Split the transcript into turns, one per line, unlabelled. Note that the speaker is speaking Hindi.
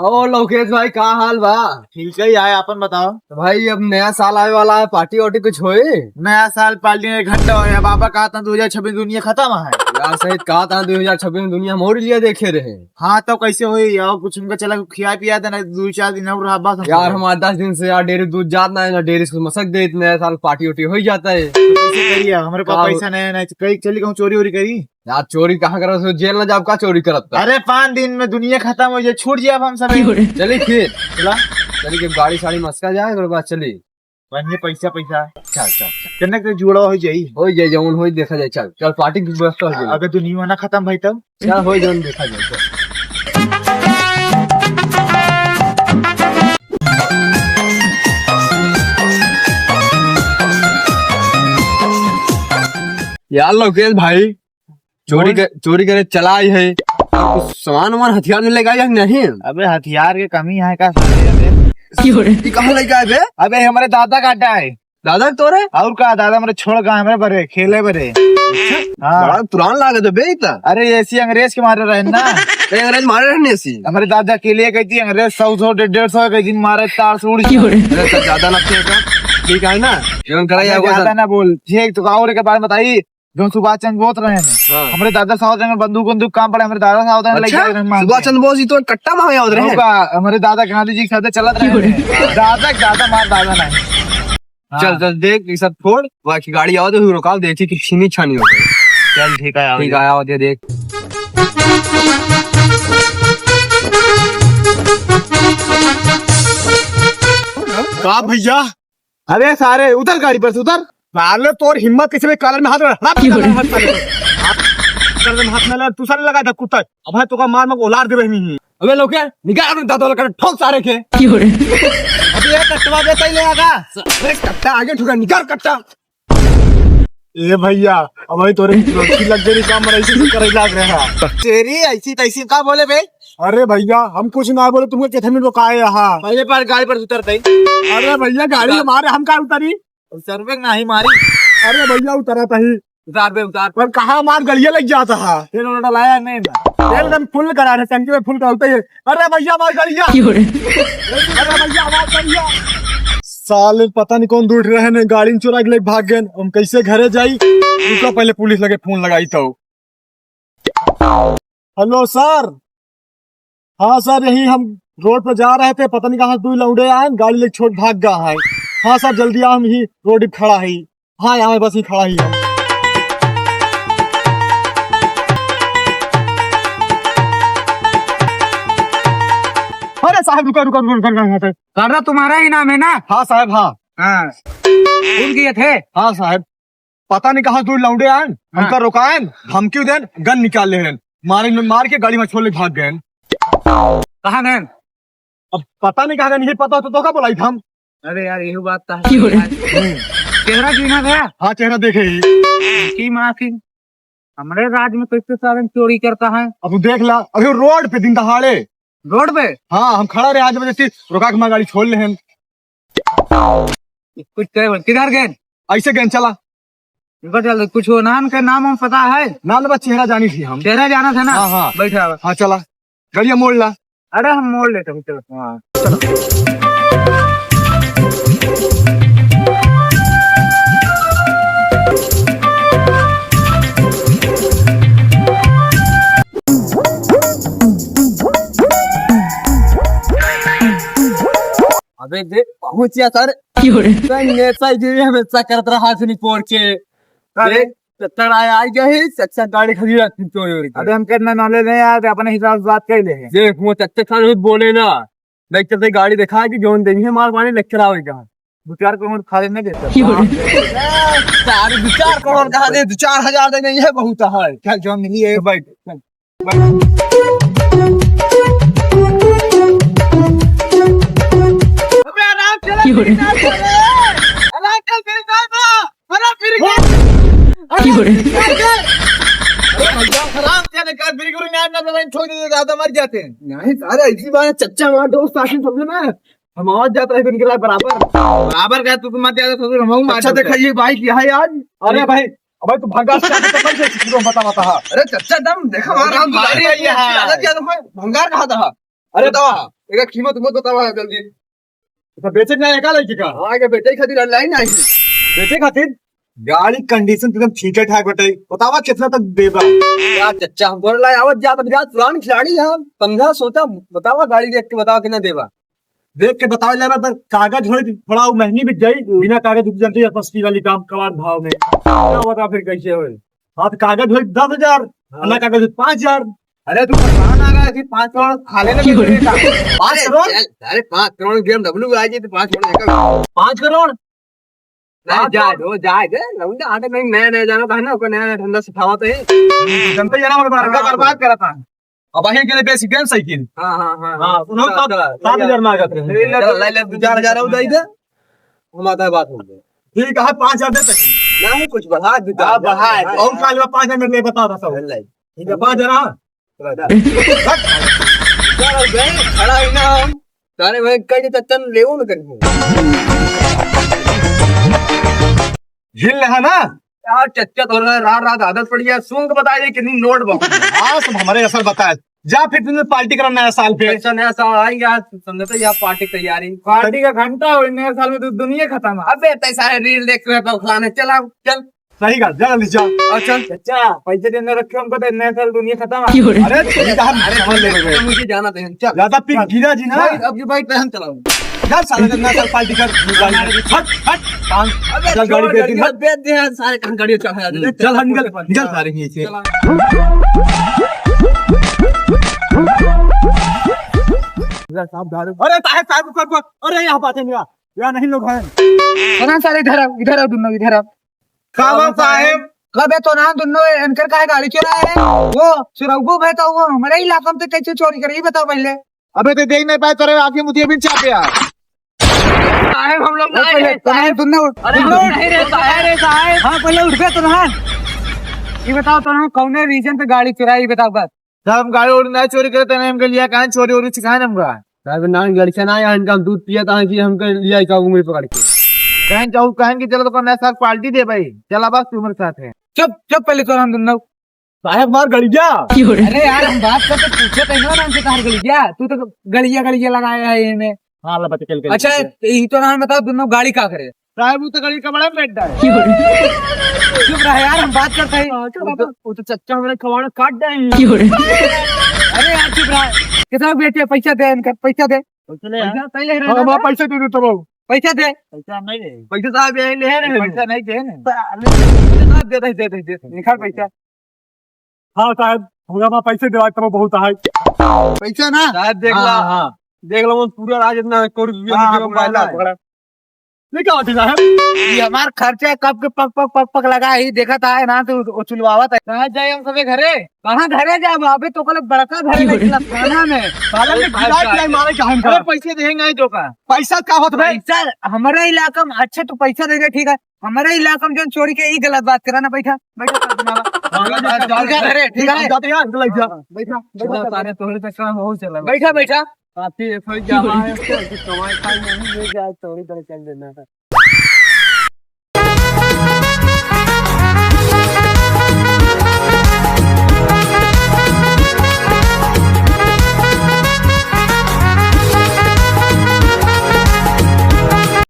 और लोकेश भाई का हाल बा?
ठीक है यार, अपन बताओ।
तो भाई अब नया साल आने वाला है, पार्टी वार्टी कुछ होए?
नया साल पार्टी में घंटा हो गया। बाबा कहा था 2026 दुनिया खत्म है।
यार सहित कहा था 2026 में दुनिया मोड़ लिया देखे रहे।
हाँ तो कैसे हुई यार, कुछ उनका चला खिया पिया देना 2-4 दिन और रहा बस।
यार हमारे 10 दिन से यार डेयरी दूध जातना है ना, डेयरी से मसक दे, नया साल पार्टी वार्टी हो ही जाता है।
तो कैसे करिए, हमारे पास पैसा नहीं कहीं चली कहूँ चोरी वोरी करी।
यार चोरी कहाँ करो, जेल न जाओ, का चोरी करत?
अरे 5 दिन में दुनिया खत्म हो जाए, छूट जाए अब हम सब।
चलिए फिर चलिए कि गाड़ी साड़ी मस्का जाए, उसके बाद चलिए
पैसा पैसा
चल चल
करने के जुड़ा हो जाये,
हो जाए जौन हो देखा जाए। चल चल पार्टी की व्यवस्था हो जाए।
अगर दुनिया ना खत्म भाई तब
चल हो जौन देखा जाए। चल यार लोकेश भाई चोरी करे चला आई है, कुछ सामान वामान हथियार में लेगा या नहीं?
अबे हथियार के कमी है का?
कहाँ लेके आए बे?
अबे हमारे दादा काटा है।
दादा तोरे
और का दादा हमारे छोड़ गए हमारे बरे खेले बरे। हाँ
बड़ा पुरान लागत है बे इतना।
अरे ऐसी अंग्रेज के मारे रहे ना।
अंग्रेज मारे रहने ऐसी?
हमारे दादा के लिए गई थी अंग्रेज 100 150 कई दिन मारे, तार से उड़ गई।
अरे सब ज्यादा लगते है, ठीक है ना? जीवन कराई
ज्यादा ना बोल। ठीक तो और के बारे में बताइए। जो सुभाष चंद्र बोस रहे हैं हमारे दादा साहब बंदूक काम पड़े, हमारे दादा साहब
सुभाष चंद्र बोस तो कट्टा मार याद रहे।
हमारे दादा गांधी जी के साथ चलत रहे। दादा ज्यादा मार दादा नहीं।
चल चल देख ये सब छोड़, बाकी गाड़ी आओ तो रुकाओ, देखी कि छीनी छानी हो गई।
चल ठीक है
ठीक है आओ दे देख।
का भैया? अरे सारे उतर गाड़ी पर से उतर। साले तोर हिम्मत किसी में कॉलर में हाथ में तू साले लगा था कुत्ता। अब है तो का मार में ओलार दे रही।
अबे लोग निकाल दादा लगा ठोक सारे के।
अबे ये कट्टा देता ही ले आगा।
अरे कट्टा आगे ठुका, निकाल कट्टा।
ए भैया अब भाई तोरे लग गई काम ऐसे करे लाग रहा तेरी ऐसी तैसी का बोले बे? अरे भैया हम कुछ ना बोले, तुमको कितने में रोकाए यहाँ? पहले पर गाड़ी पर उतरते। अरे भैया गाड़ी हमारे, हम का उतरी? सर्वे नहीं मारी। अरे भैया उतरा था ही।
उतार बे उतार।
पर कहाँ मार गलिया लग जाता है। फिर उन्होंने लाया नहीं एकदम फुल करा रहे, टंकी में फुल करते ही। अरे भैया मार गलिया। अरे भैया आवाज करिया। साले पता नहीं कौन दूर रहे ने, गाड़ी चुरा के लेके भाग गए। हम कैसे घरे जाई? रुको पहले पुलिस लगे फोन लगाई तो। Hello sir. हाँ सर यही हम रोड पर जा रहे थे, पता नहीं कहाँ दूर लौटे आए, गाड़ी लेके छोड़ भाग गया है। हाँ सर जल्दी आओ, हम ही रोड पे खड़ा है। हाँ यहाँ बस ही खड़ा ही है। अरे साहब रुको रुको रुको,
दादा तुम्हारा ही नाम है ना?
हाँ साहब हाँ।
हाँ कौन किए थे?
हाँ साहब पता नहीं कहाँ दूर लौटे आए, हमका रोकाए, धमकी देन, गन निकाल ले मार के गाड़ी में छोड़ भाग गए।
कहाँ गए?
अब पता नहीं कहाँ नहीं पता तो का बोलाई हम।
अरे यार यही बात था। चेहरा जीना गया?
हाँ चेहरा देखे ही
की माफी। हमारे राज्य में कैसे सारे चोरी करता है?
अब देख ला अभी रोड पे दिन दहाड़े।
रोड पे?
हाँ हम खड़ा रहे आज वजह से रोका के गाड़ी छोड़ ले।
कुछ किधर गए?
ऐसे गए चला
चल कुछ हो नाम का नाम हम पता है?
नाम बस चेहरा जानी थी हम।
चेहरा जाना था ना?
हाँ हाँ
बैठा
हाँ चला गाड़िया मोड़ ला।
अरे हम मोड़ लेते हैं चलो। हाँ अबे देख पहुंचिया सर। हमेशा करत रहा हाथ नहीं पोड़ के। अच्छा गाड़ी खरीदा चोरी।
अबे हम कितना नॉलेज नहीं यार, अपने हिसाब से बात कर ले।
देख वो चक्के खान बोले ना, देख चलते गाड़ी दिखा कि जोन देनी है मार पानी लेक्चर आवेगा।
2-4 करोड़ खाली नहीं देता।
4 करोड़ कहा दे, 4,000 दे नहीं है बहुत है।
चल जो मिली है बैठ।
मर जाते हैं नहीं सारे ऐसी बात। चच्चा हमारा दोस्त आशीष समझे में हम आवाज जाता है बराबर का तू मत ज्यादा। अच्छा दिखाइए भाई क्या है आज?
अरे भाई भाई तू भंगार बता।
अरे चच्चा दम देखा भंगार कहा था? अरे दवा एक कीमत मत बतावा जल्दी।
तो बेचे नहीं का लड़की का
हाँ के बेटे खातिर ऑनलाइन आई
बेचे खातिर गाड़ी कंडीशन एकदम ठीक है ठाक बेटे बतावा कितना तक देगा
यार चच्चा हम बोल रहा है आवत जात जात पुरानी खिलाड़ी है समझा सोचा बतावा गाड़ी देख के बतावा कितना देवा।
देख के बताओ जरा पर कागज हो थोड़ा महंगी बिक जाई बिना कागज बिक जाती है सस्ती वाली काम कबाड़ भाव में क्या बता फिर कैसे हो। हाँ तो कागज हो 10,000 अन्ना कागज 5,000।
अरे तू परेशान आ गया थी 5 करोड़ खा लेने में 5 करोड़ अरे 5 करोड़ BMW आ जाए तो 5 करोड़
5 करोड़
नहीं जाए लौंडा आटे नहीं नया जाना था ना उसको नया ठंडा सिखावा तो है
जनता जना मतलब बर्बाद करा था अब आगे के लिए बेसिक गेम साइकिल
हाँ
सुनो 7,000 मांगा थे
ले ले 2-4,000 हो जाए हम आता है बात हो गई
ठीक है 5,000 दे तक
नहीं कुछ बढ़ा
और काल में 5,000 में ले बता था सब ठीक है 5,000
खड़ा है ना तारे भाई कई तन लेवो में करी
झील है ना
यार चच्चा तो रात आदत पड़ी है सुन के बताइए कितनी नोट बहुत
हाँ सब हमारे असर बताए जा फिर तुमने पार्टी करना नया साल पे
ऐसा नया साल आएगा समझते यहाँ पार्टी की तैयारी
पार्टी का घंटा हो नया साल में तो दुनिया खत्म है
अबे सारे रील देख रहे तो खाने चला चल
सही का जल्दी जा
और चल
चाचा पैसे देने रखे हमको तो नया साल दुनिया खत्म है अरे
मुझे जाना था चल
ज्यादा पिक गिरा जी ना
अब ये बाइक पहन चलाऊं
चल साले का नया साल पार्टी कर हट हट चल गाड़ी
बेच दे सारे कहां गाड़ी चढ़ा दे
चल हम निकल सारे नीचे अरे साहब कर अरे यहाँ बात है यहाँ नहीं लोग हैं
कहां सारे इधर आओ दोनों इधर आओ
कावा साहब
कब है तो ना दोनों इनकर का गाड़ी चुरा है वो सुरगु भाई तो वो हमारे इलाका में तो कैसे चोरी करी बताओ पहले।
अबे तो देख नहीं पाए तेरे आंखें मुझे भी चापे यार
साहब हम लोग नहीं है साहब तुमने अरे नहीं रे साहब हां पहले उठ गए तो ना ये बताओ तो ना कौन रीजन पे गाड़ी चुराई बताओ बस
जब हम गाड़ी और ना चोरी करते ना हमके लिया कहां चोरी और सिखाए हमका
साहब ना गाड़ी से ना यार इनका दूध पिया था कि हमको लिया का उंगली पकड़ के
कहें चाहू कहें कि चलो तो नया साल पार्टी दे भाई चला बस तुम्हारे साथ है
चुप पहले तो हम दोनों
साहब मार गड़िया
अरे यार हम बात करते पूछे तो ना हमसे तार गड़िया तू तो गड़िया लगाया है इन्हें
हां ला बच्चे चल
अच्छा ये तो ना बताओ दोनों गाड़ी का करे
साहब वो तो गड़ी का बड़ा बैठ है
चुप रहा यार हम बात करते हैं
वो तो चच्चा मेरे कवाड़ा काट देंगे
अरे यार चुप रहा कितना बेटे पैसा दे इनका पैसा दे
पहले हां पैसे दे दो तो
पैसा दे
पैसा नहीं दे
पैसा साहब यही ले रहे
पैसा नहीं दे
साहब दे निकाल पैसा
हाँ साहब होगा वहाँ पैसे दिला तो बहुत है
पैसा ना
साहब देख लो पूरा राज इतना करोड़ क्या होती साहब
ये हमार खर्चा कब के पक लगा ही देखा था ना तो चुलवावा था कहाँ जाए हम सबे घरे कहाँ घरे जाए अभी तो कल बड़का घरे खाना में
अरे पैसे देंगे तो का पैसा क्या होता है
पैसा हमारे इलाका में अच्छा तो पैसा दे दे ठीक है हमारे इलाका में जो चोरी के ये गलत बात करा ना बैठा घरे ठीक है बैठा बैठा
काफी कमाई खाई नहीं ले जाए चोरी कर चल देना